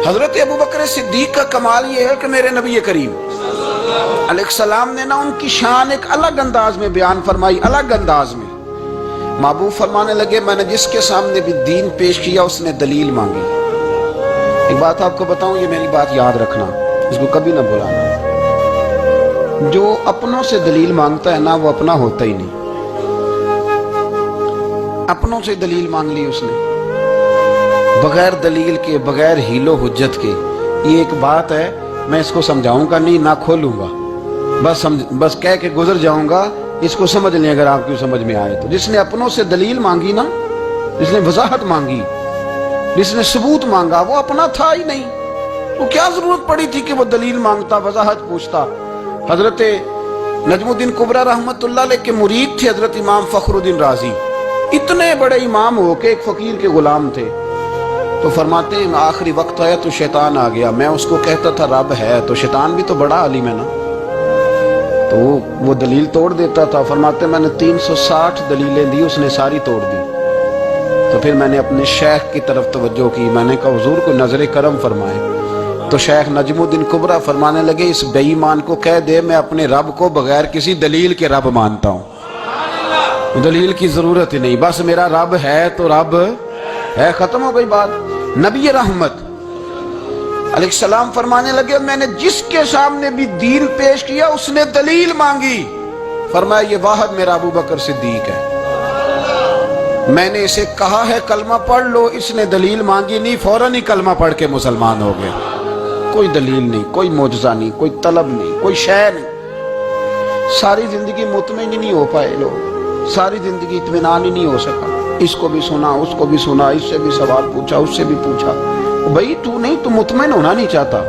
حضرت ابو بکر صدیق کا کمال یہ ہے کہ میرے نبی کریم علیہ السلام نے نا ان کی شان ایک الگ انداز میں بیان فرمائی، الگ انداز میں۔ محبوب فرمانے لگے میں نے جس کے سامنے بھی دین پیش کیا اس نے دلیل مانگی۔ ایک بات آپ کو بتاؤں، یہ میری بات یاد رکھنا، اس کو کبھی نہ بھلانا، جو اپنوں سے دلیل مانگتا ہے نا وہ اپنا ہوتا ہی نہیں۔ اپنوں سے دلیل مانگ لی اس نے، بغیر دلیل کے، بغیر حیل و حجت کے۔ یہ ایک بات ہے، میں اس کو سمجھاؤں گا نہیں، نہ کھولوں گا، بس کہہ کے گزر جاؤں گا۔ اس کو سمجھ لیں اگر آپ کی سمجھ میں آئے تو۔ جس نے اپنوں سے دلیل مانگی نا، جس نے وضاحت مانگی، جس نے ثبوت مانگا، وہ اپنا تھا ہی نہیں۔ تو کیا ضرورت پڑی تھی کہ وہ دلیل مانگتا، وضاحت پوچھتا؟ حضرت نجم الدین کبریٰ رحمت اللہ علیہ کے مرید تھے حضرت امام فخر الدین رازی، اتنے بڑے امام ہو کے ایک فقیر کے غلام تھے۔ تو فرماتے ہیں آخری وقت آیا تو شیطان آ گیا، میں اس کو کہتا تھا رب ہے، تو شیطان بھی تو بڑا عالم ہے نا، تو وہ دلیل توڑ دیتا تھا۔ فرماتے میں نے 360 دلیلیں دی، اس نے ساری توڑ دی۔ تو پھر میں نے اپنے شیخ کی طرف توجہ کی، میں نے کہا حضور کو نظر کرم فرمائے۔ تو شیخ نجم الدین کبریٰ فرمانے لگے اس بے ایمان کو کہہ دے میں اپنے رب کو بغیر کسی دلیل کے رب مانتا ہوں، دلیل کی ضرورت ہی نہیں، بس میرا رب ہے تو رب ہے، ختم ہو گئی بات۔ نبی رحمت علیہ السلام فرمانے لگے میں نے جس کے سامنے بھی دین پیش کیا اس نے دلیل مانگی، فرمایا یہ واحد میرا ابو بکر صدیق ہے۔ میں نے اسے کہا ہے کلمہ پڑھ لو، اس نے دلیل مانگی نہیں، فوراً ہی کلمہ پڑھ کے مسلمان ہو گئے۔ کوئی دلیل نہیں، کوئی معجزہ نہیں، کوئی طلب نہیں، کوئی شے نہیں۔ ساری زندگی مطمئن ہی نہیں ہو پائے لوگ، ساری زندگی اطمینان ہی نہیں ہو سکا۔ اس کو بھی سنا، اس کو بھی سنا، اس سے بھی سوال پوچھا، اس سے بھی پوچھا۔ بھائی تو نہیں، تو مطمئن ہونا نہیں چاہتا،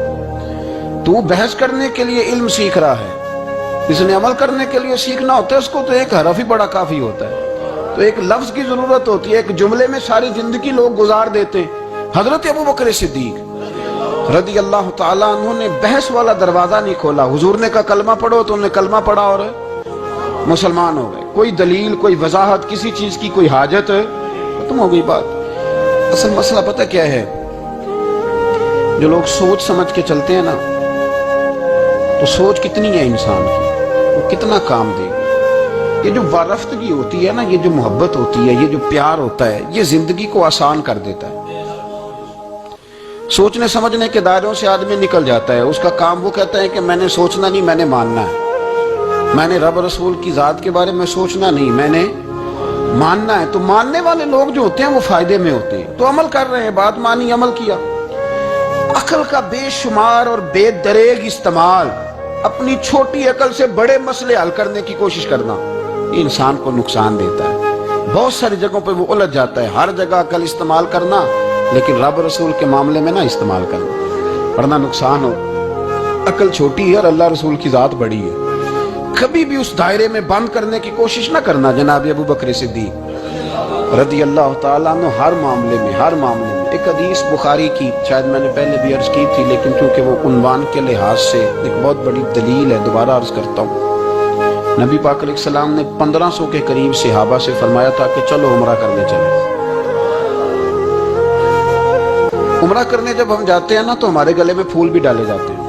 تو بحث کرنے کے لیے علم سیکھ رہا ہے، اس نے عمل کرنے کے لیے سیکھنا ہوتا ہے، اس کو تو ایک حرف ہی بڑا کافی ہوتا ہے، تو ایک لفظ کی ضرورت ہوتی ہے، ایک جملے میں ساری زندگی لوگ گزار دیتے ہیں۔ حضرت ابو بکر صدیق رضی اللہ تعالیٰ عنہ نے بحث والا دروازہ نہیں کھولا، حضور نے کہا کلمہ پڑھو تو انہوں نے کلمہ پڑھا اور مسلمان ہو گئے۔ کوئی دلیل، کوئی وضاحت، کسی چیز کی کوئی حاجت، ختم ہو گئی بات۔ اصل مسئلہ پتہ کیا ہے، جو لوگ سوچ سمجھ کے چلتے ہیں نا، تو سوچ کتنی ہے انسان کی، وہ کتنا کام دے گی۔ یہ جو وارفتگی ہوتی ہے نا، یہ جو محبت ہوتی ہے، یہ جو پیار ہوتا ہے، یہ زندگی کو آسان کر دیتا ہے۔ سوچنے سمجھنے کے دائروں سے آدمی نکل جاتا ہے، اس کا کام وہ کہتا ہے کہ میں نے سوچنا نہیں، میں نے ماننا ہے، میں نے رب رسول کی ذات کے بارے میں سوچنا نہیں، میں نے ماننا ہے۔ تو ماننے والے لوگ جو ہوتے ہیں وہ فائدے میں ہوتے ہیں، تو عمل کر رہے ہیں، بات مانی، عمل کیا۔ عقل کا بے شمار اور بے دریغ استعمال، اپنی چھوٹی عقل سے بڑے مسئلے حل کرنے کی کوشش کرنا، یہ انسان کو نقصان دیتا ہے۔ بہت ساری جگہوں پہ وہ الجھ جاتا ہے۔ ہر جگہ عقل استعمال کرنا، لیکن رب رسول کے معاملے میں نہ استعمال کرنا، ورنہ نقصان ہو۔ عقل چھوٹی ہے اور اللہ رسول کی ذات بڑی ہے، کبھی بھی اس دائرے میں بند کرنے کی کوشش نہ کرنا۔ جناب ابو بکر صدیق رضی اللہ تعالیٰ عنہ ہر معاملے میں، ہر معاملے میں۔ ایک حدیث بخاری کی، شاید میں نے پہلے بھی عرض کی تھی، لیکن چونکہ وہ عنوان کے لحاظ سے ایک بہت بڑی دلیل ہے، دوبارہ عرض کرتا ہوں۔ نبی پاک علیہ السلام نے 1500 کے قریب صحابہ سے فرمایا تھا کہ چلو عمرہ کرنے چلیں۔ عمرہ کرنے جب ہم جاتے ہیں نا تو ہمارے گلے میں پھول بھی ڈالے جاتے ہیں،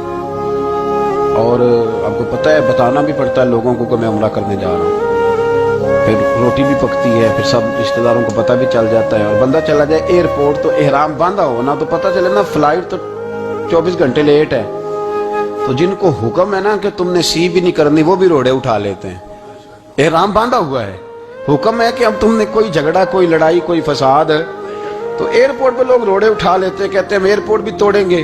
اور آپ کو پتہ ہے بتانا بھی پڑتا ہے لوگوں کو کہ میں عمرہ کرنے جا رہا ہوں۔ پھر روٹی بھی پکتی ہے، پھر سب رشتہ داروں کو پتہ بھی چل جاتا ہے، اور بندہ چلا جائے ایئرپورٹ تو احرام باندھا ہو نا، تو پتہ چلے نا فلائٹ تو 24 گھنٹے لیٹ ہے، تو جن کو حکم ہے نا کہ تم نے سی بھی نہیں کرنی، وہ بھی روڑے اٹھا لیتے ہیں۔ احرام باندھا ہوا ہے، حکم ہے کہ اب تم نے کوئی جھگڑا، کوئی لڑائی، کوئی فساد، تو ایئرپورٹ پہ لوگ روڑے اٹھا لیتے ہیں، کہتے ہیں ہم ایئرپورٹ بھی توڑیں گے،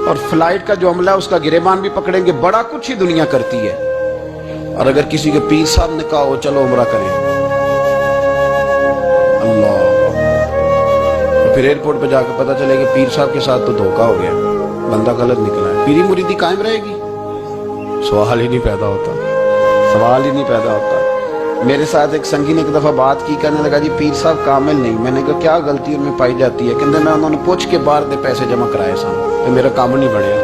اور فلائٹ کا جو عملہ ہے اس کا گریبان بھی پکڑیں گے۔ بڑا کچھ ہی دنیا کرتی ہے۔ اور اگر کسی کے پیر صاحب نے کہا ہو چلو عمرہ کریں، اللہ، پھر ایئرپورٹ پہ جا کے پتہ چلے کہ پیر صاحب کے ساتھ تو دھوکہ ہو گیا، بندہ غلط نکلا ہے، پیری مریدی قائم رہے گی؟ سوال ہی نہیں پیدا ہوتا، سوال ہی نہیں پیدا ہوتا۔ میرے ساتھ ایک سنگی نے ایک دفعہ بات کی، کہنے لگا جی پیر صاحب کامل نہیں۔ میں نے کہا کیا غلطی ان میں پائی جاتی ہے؟ کہتے میں انہوں نے پوچھ کے باہر دے پیسے جمع کرائے سن، تو میرا کام نہیں بڑھیا۔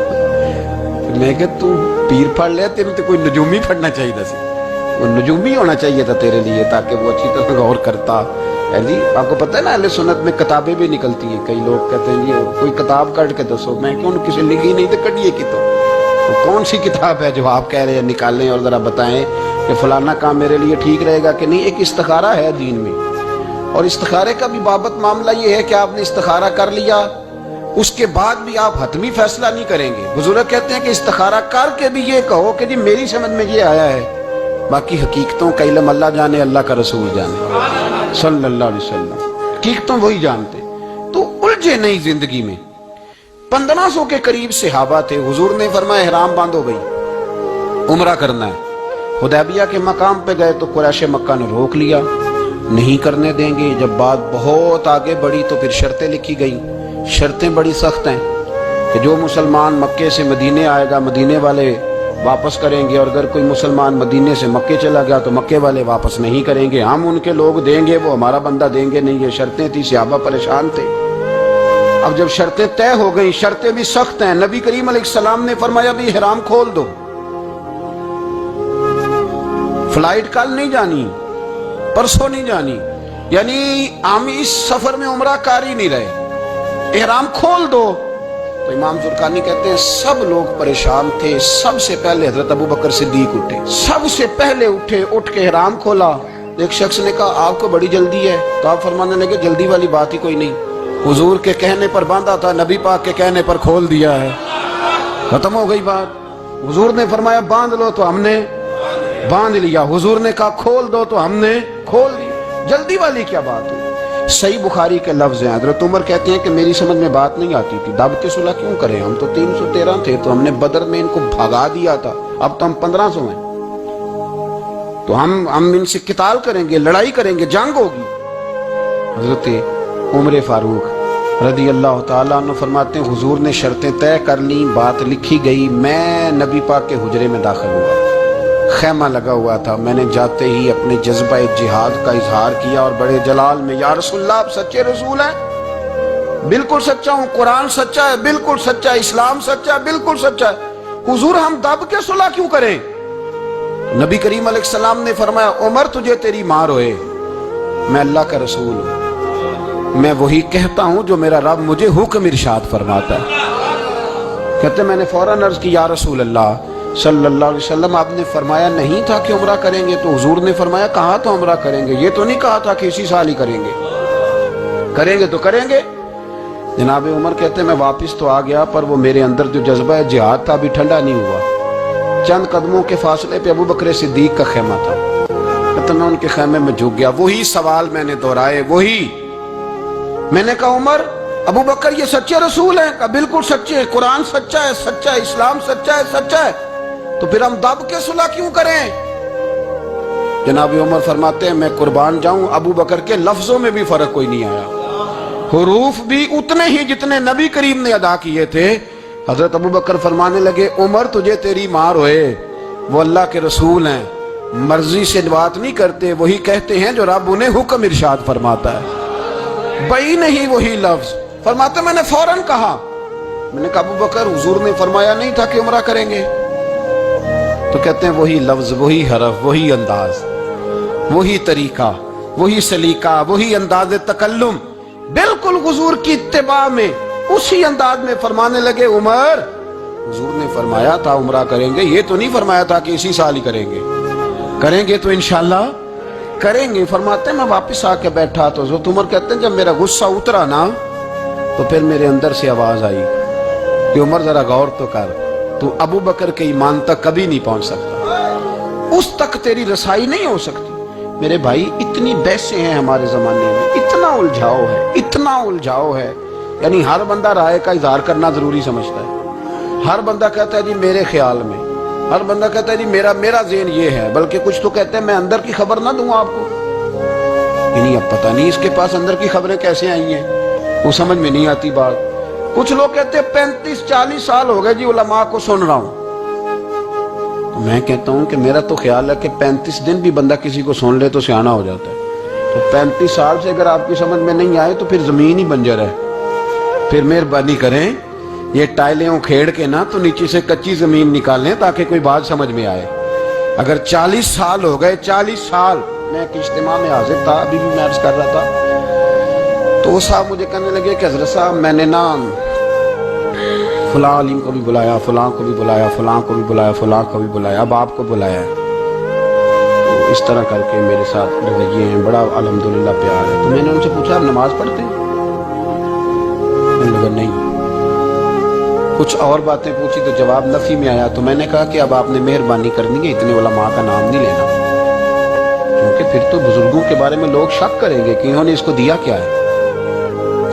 میں کہ تو پیر پڑھ لیا، تیرے تو کوئی نجومی پڑھنا چاہیے تھا، وہ نجومی ہونا چاہیے تھا تیرے لیے، تاکہ وہ اچھی طرح غور کرتا، جی آپ کو پتہ ہے نا اہل سنت میں کتابیں بھی نکلتی ہیں. کئی لوگ کہتے ہیں جی کوئی کتاب کٹ کے دسو. میں کیوں کسی لکھی نہیں تو کٹیے کی تو کون سی کتاب ہے جو آپ کہہ رہے ہیں نکالیں اور ذرا بتائیں کہ فلانا کام میرے لیے ٹھیک رہے گا کہ نہیں. ایک استخارہ ہے دین میں, اور استخارے کا بھی بابت معاملہ یہ ہے کہ آپ نے استخارہ کر لیا, اس کے بعد بھی آپ حتمی فیصلہ نہیں کریں گے. بزرگ کہتے ہیں کہ استخارہ کر کے بھی یہ کہو کہ جی میری سمجھ میں یہ آیا ہے, باقی حقیقتوں کا علم اللہ جانے, اللہ کا رسول جانے صلی اللہ علیہ وسلم. حقیقتوں وہی جانتے. تو الجھے نہیں زندگی میں. 1500 کے قریب صحابہ تھے. حضور نے فرمایا احرام باندھو بھائی, عمرہ کرنا ہے. حدیبیہ کے مقام پہ گئے تو قریش مکہ نے روک لیا, نہیں کرنے دیں گے. جب بات بہت آگے بڑھی تو پھر شرطیں لکھی گئیں. شرطیں بڑی سخت ہیں کہ جو مسلمان مکے سے مدینے آئے گا مدینے والے واپس کریں گے, اور اگر کوئی مسلمان مدینے سے مکے چلا گیا تو مکے والے واپس نہیں کریں گے. ہم ان کے لوگ دیں گے, وہ ہمارا بندہ دیں گے نہیں. یہ شرطیں تھی. صحابہ پریشان تھے. اب جب شرطیں طے ہو گئیں, شرطیں بھی سخت ہیں, نبی کریم علیہ السلام نے فرمایا بھی احرام کھول دو, فلائٹ کل نہیں جانی, پرسوں نہیں جانی, یعنی ہم اس سفر میں عمرہ کر ہی نہیں رہے, احرام کھول دو. تو امام زرقانی کہتے ہیں سب لوگ پریشان تھے. سب سے پہلے حضرت ابو بکر صدیق اٹھے, سب سے پہلے اٹھے, اٹھ کے احرام کھولا. ایک شخص نے کہا آپ کو بڑی جلدی ہے, تو آپ فرمانے لگے جلدی والی بات ہی کوئی نہیں, حضور کے کہنے پر باندھا تھا, نبی پاک کے کہنے پر کھول دیا ہے, ختم ہو گئی بات. حضور نے فرمایا باندھ لو تو ہم نے باندھ لیا, حضور نے کہا کھول دو تو ہم نے کھول دیا. جلدی والی کیا بات ہے. صحیح بخاری کے لفظ ہیں. حضرت عمر کہتے ہیں کہ میری سمجھ میں بات نہیں آتی تھی, دب کے صلح کیوں کریں, ہم تو 313 تھے, تو ہم نے بدر میں ان کو بھگا دیا تھا, اب تو ہم 1500 ہیں, تو ہم ان سے قتال کریں گے, لڑائی کریں گے, جنگ ہوگی. حضرت عمر فاروق رضی اللہ تعالیٰ عنہ فرماتے ہیں حضور نے شرطیں طے کر لیں, بات لکھی گئی. میں نبی پاک کے حجرے میں داخل ہوا, خیمہ لگا ہوا تھا. میں نے جاتے ہی اپنے جذبہ جہاد کا اظہار کیا اور بڑے جلال میں, یا رسول اللہ آپ سچے رسول ہیں؟ بالکل سچا ہوں. قرآن سچا ہے, بالکل سچا ہے. اسلام سچا ہے, بالکل سچا ہے. حضور ہم دب کے صلح کیوں کریں؟ نبی کریم علیہ السلام نے فرمایا عمر تجھے تیری ماں روئے, میں اللہ کا رسول ہوں, میں وہی کہتا ہوں جو میرا رب مجھے حکم ارشاد فرماتا ہے. کہتے میں نے فوراً عرض کی یا رسول اللہ صلی اللہ علیہ وسلم آپ نے فرمایا نہیں تھا کہ عمرہ کریں گے؟ تو حضور نے فرمایا کہا تو عمرہ کریں گے, یہ تو نہیں کہا تھا کہ اسی سال ہی کریں گے, کریں گے تو کریں گے. جناب عمر کہتے میں واپس تو آ گیا, پر وہ میرے اندر جو جذبہ جہاد تھا ابھی ٹھنڈا نہیں ہوا. چند قدموں کے فاصلے پہ ابو بکر صدیق کا خیمہ تھا. کہتے میں ان کے خیمے میں جھک گیا, وہی سوال میں نے دہرائے, وہی. میں نے کہا عمر ابو بکر یہ سچے رسول ہیں؟ کہا بالکل سچے, قرآن سچا ہے, سچا ہے, اسلام سچا ہے, سچا ہے, تو پھر ہم دب کے صلح کیوں کریں؟ جناب عمر فرماتے ہیں میں قربان جاؤں ابو بکر کے لفظوں میں بھی فرق کوئی نہیں آیا, حروف بھی اتنے ہی جتنے نبی کریم نے ادا کیے تھے. حضرت ابو بکر فرمانے لگے عمر تجھے تیری ماں روئے, وہ اللہ کے رسول ہیں, مرضی سے بات نہیں کرتے, وہی کہتے ہیں جو رب انہیں حکم ارشاد فرماتا ہے. بئی نہیں وہی لفظ. فرماتے میں نے فوراً کہا, میں نے کہا ابو بکر حضور نے فرمایا نہیں تھا کہ عمرہ کریں گے؟ تو کہتے ہیں وہی لفظ, وہی حرف, وہی انداز, وہی طریقہ, وہی سلیقہ, وہی انداز تکلم, بالکل حضور کی اتباع میں اسی انداز میں فرمانے لگے عمر حضور نے فرمایا تھا عمرہ کریں گے, یہ تو نہیں فرمایا تھا کہ اسی سال ہی کریں گے, کریں گے تو انشاءاللہ کریں گے. فرماتے ہیں میں واپس آ کے بیٹھا تو حضرت عمر کہتے ہیں جب میرا غصہ اترا نا تو پھر میرے اندر سے آواز آئی کہ عمر ذرا غور تو کر, تو ابو بکر کے ایمان تک کبھی نہیں پہنچ سکتا, اس تک تیری رسائی نہیں ہو سکتی. میرے بھائی اتنی بحثیں ہیں ہمارے زمانے میں, اتنا الجھاؤ ہے, اتنا الجھاؤ ہے, یعنی ہر بندہ رائے کا اظہار کرنا ضروری سمجھتا ہے. ہر بندہ کہتا ہے جی میرے خیال میں, ہر بندہ کہتا ہے جی میرا ذہن یہ ہے, بلکہ کچھ تو کہتے ہیں میں اندر کی خبر نہ دوں آپ کو. یعنی اب پتہ نہیں اس کے پاس اندر کی خبریں کیسے آئی ہیں, وہ سمجھ میں نہیں آتی بات. کچھ لوگ کہتے ہیں 35-40 سال ہو گئے جی علماء کو سن رہا ہوں. تو میں کہتا ہوں کہ میرا تو خیال ہے کہ 35 دن بھی بندہ کسی کو سن لے تو سیانہ ہو جاتا ہے. تو 35 سال سے اگر آپ کی سمجھ میں نہیں آئے تو پھر زمین ہی بنجر ہے. پھر مہربانی کریں یہ ٹائلیں اکھیڑ کے نا تو نیچے سے کچی زمین نکالیں تاکہ کوئی بات سمجھ میں آئے. اگر 40 سال ہو گئے, 40 سال میں ایک اجتماع میں حاضر تھا، ابھی بھی میں عرض کر رہا تھا، تو وہ صاحب مجھے کہنے لگے کہ حضرت صاحب میں نے نا فلاں عالم کو بھی بلایا، فلاں کو بھی بلایا، فلاں کو بھی بلایا، فلاں کو بھی بلایا، اب آپ کو بلایا ہے، تو اس طرح کر کے میرے ساتھ رویے ہیں، بڑا الحمدللہ پیار ہے۔ تو میں نے ان سے پوچھا آپ نماز پڑھتے ہیں؟ میں نے کہا نہیں۔ کچھ اور باتیں پوچھی تو جواب نفی میں آیا، تو میں نے کہا کہ اب آپ نے مہربانی کرنی ہے، اتنے علماء کا نام نہیں لینا، کیونکہ پھر تو بزرگوں کے بارے میں لوگ شک کریں گے کہ انہوں نے اس کو دیا کیا ہے۔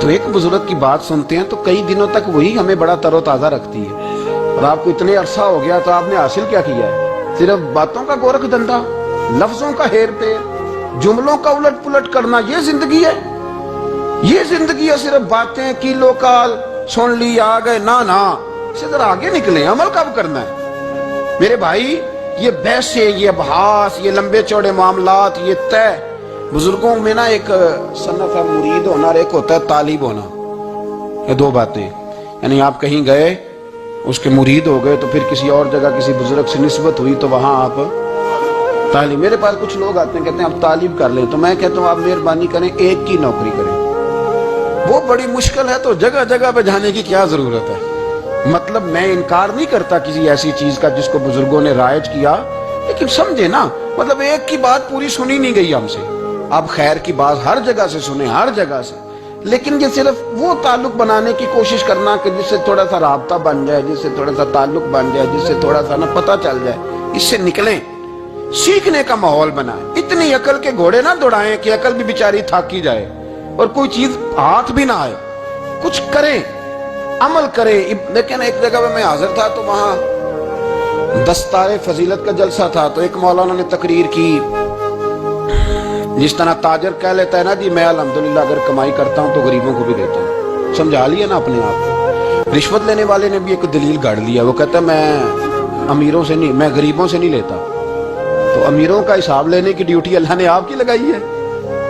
تو ایک بزرگ کی بات سنتے ہیں تو کئی دنوں تک وہی ہمیں بڑا تر و تازہ رکھتی ہے، اور آپ کو اتنے عرصہ ہو گیا تو آپ نے حاصل کیا کیا ہے؟ صرف باتوں کا گورکھ دھندا، لفظوں کا ہیر پھیر، جملوں کا الٹ پلٹ کرنا، یہ زندگی ہے؟ یہ زندگی ہے صرف باتیں کیلو کال سن لی آ گئے؟ نہ اسے ذرا آگے نکلیں، عمل کب کرنا ہے میرے بھائی؟ یہ بحثیں، یہ ابحاث، یہ لمبے چوڑے معاملات، یہ طے، بزرگوں میں نا ایک صنف ہے مرید ہونا اور ایک ہوتا ہے طالب ہونا، یہ دو باتیں، یعنی آپ کہیں گئے اس کے مرید ہو گئے تو پھر کسی اور جگہ کسی بزرگ سے نسبت ہوئی تو وہاں آپ طالب۔ میرے پاس کچھ لوگ آتے ہیں کہتے ہیں آپ طالب کر لیں، تو میں کہتا ہوں آپ مہربانی کریں ایک کی نوکری کریں، وہ بڑی مشکل ہے تو جگہ جگہ پہ جانے کی کیا ضرورت ہے؟ مطلب میں انکار نہیں کرتا کسی ایسی چیز کا جس کو بزرگوں نے رائج کیا، لیکن سمجھے نا، مطلب ایک کی بات پوری سنی نہیں گئی ہم سے، آپ خیر کی بات ہر جگہ سے سنیں، ہر جگہ سے، لیکن یہ صرف وہ تعلق بنانے کی کوشش کرنا کہ جس سے تھوڑا سا رابطہ بن جائے، جس سے تھوڑا سا تعلق بن جائے، جس سے تھوڑا سا نا پتہ چل جائے، اس سے نکلیں، سیکھنے کا ماحول بنائیں۔ اتنی عقل کے گھوڑے نہ دوڑائیں کہ عقل بھی بیچاری تھاکی جائے اور کوئی چیز ہاتھ بھی نہ آئے، کچھ کریں، عمل کریں۔ لیکن ایک جگہ میں حاضر تھا تو وہاں دستار فضیلت کا جلسہ تھا، تو ایک مولانا نے تقریر کی، جس طرح تاجر کہہ لیتا ہے نا جی میں الحمدللہ اگر کمائی کرتا ہوں تو غریبوں کو بھی دیتا ہوں، سمجھا لیا نا اپنے آپ کو۔ رشوت لینے والے نے بھی ایک دلیل گاڑ لیا، وہ کہتا ہے میں امیروں سے نہیں، میں غریبوں سے نہیں لیتا، تو امیروں کا حساب لینے کی ڈیوٹی اللہ نے آپ کی لگائی ہے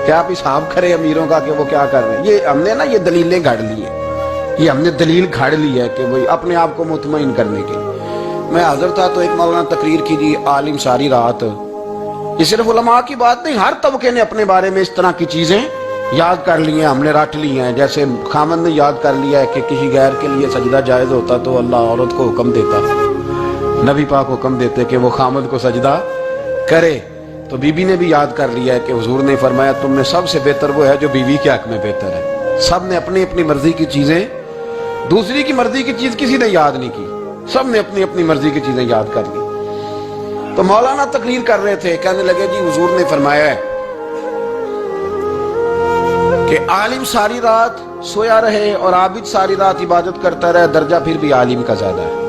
کہ آپ حساب کریں امیروں کا کہ وہ کیا کر رہے ہیں۔ یہ ہم نے نا یہ دلیلیں گھڑ لی ہیں، یہ ہم نے دلیل گھڑ لی ہے کہ وہی اپنے آپ کو مطمئن کرنے کے۔ میں حاضر تھا تو ایک مولانا تقریر کی جی عالم ساری رات، یہ صرف علماء کی بات نہیں، ہر طبقے نے اپنے بارے میں اس طرح کی چیزیں یاد کر لی ہیں، ہم نے رٹ لی ہیں۔ جیسے خامد نے یاد کر لیا ہے کہ کسی غیر کے لیے سجدہ جائز ہوتا تو اللہ عورت کو حکم دیتا، نبی پاک حکم دیتے کہ وہ خامد کو سجدہ کرے، تو بی بی نے بھی یاد کر لیا ہے کہ حضور نے فرمایا تم میں سب سے بہتر وہ ہے جو بیوی کے حق میں بہتر ہے۔ سب نے اپنی اپنی مرضی کی چیزیں، دوسری کی مرضی کی چیز کسی نے یاد نہیں کی، سب نے اپنی اپنی مرضی کی چیزیں یاد کر لی۔ تو مولانا تقریر کر رہے تھے، کہنے لگے جی حضور نے فرمایا ہے کہ عالم ساری رات سویا رہے اور عابد ساری رات عبادت کرتا رہے، درجہ پھر بھی عالم کا زیادہ ہے۔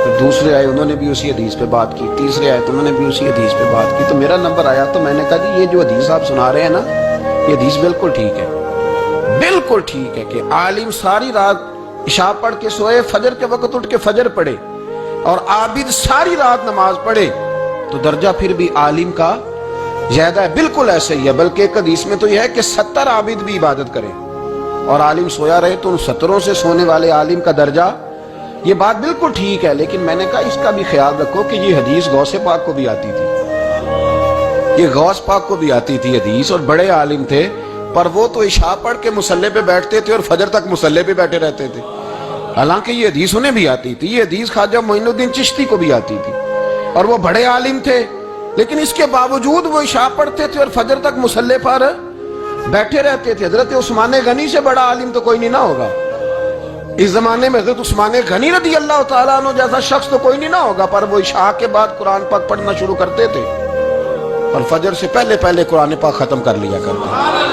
پھر دوسرے آئے انہوں نے بھی اسی حدیث پہ بات کی، تیسرے آئے تو انہوں نے بھی اسی حدیث پہ بات کی، تو میرا نمبر آیا تو میں نے کہا جی یہ جو حدیث آپ سنا رہے ہیں نا یہ حدیث بالکل ٹھیک ہے، بالکل ٹھیک ہے کہ عالم ساری رات عشاء پڑھ کے سوئے، فجر کے وقت اٹھ کے فجر پڑھے، اور عابد ساری رات نماز پڑھے تو درجہ پھر بھی عالم کا زیادہ ہے۔ بالکل ایسے ہی ہے، بلکہ ایک حدیث میں تو یہ ہے کہ 70 عابد بھی عبادت کریں اور عالم سویا رہے تو ان 70 سے سونے والے عالم کا درجہ، یہ بات بالکل ٹھیک ہے۔ لیکن میں نے کہا اس کا بھی خیال رکھو کہ یہ حدیث غوث پاک کو بھی آتی تھی، یہ غوث پاک کو بھی آتی تھی حدیث، اور بڑے عالم تھے، پر وہ تو عشاء پڑھ کے مصلی پہ بیٹھتے تھے اور فجر تک مصلی پہ بیٹھے رہتے تھے، حالانکہ یہ حدیث انہیں بھی آتی تھی، یہ حدیث خواجہ معین الدین چشتی کو بھی آتی تھی، اور وہ بڑے عالم تھے، لیکن اس کے باوجود وہ عشاء پڑھتے تھے اور فجر تک مصلی پر بیٹھے رہتے تھے۔ حضرت عثمان غنی سے بڑا عالم تو کوئی نہیں نہ ہوگا اس زمانے میں، حضرت عثمان غنی رضی اللہ تعالیٰ عنہ جیسا شخص تو کوئی نہیں نہ ہوگا، پر وہ عشاء کے بعد قرآن پاک پڑھنا شروع کرتے تھے اور فجر سے پہلے پہلے قرآن پاک ختم کر لیا کرتے۔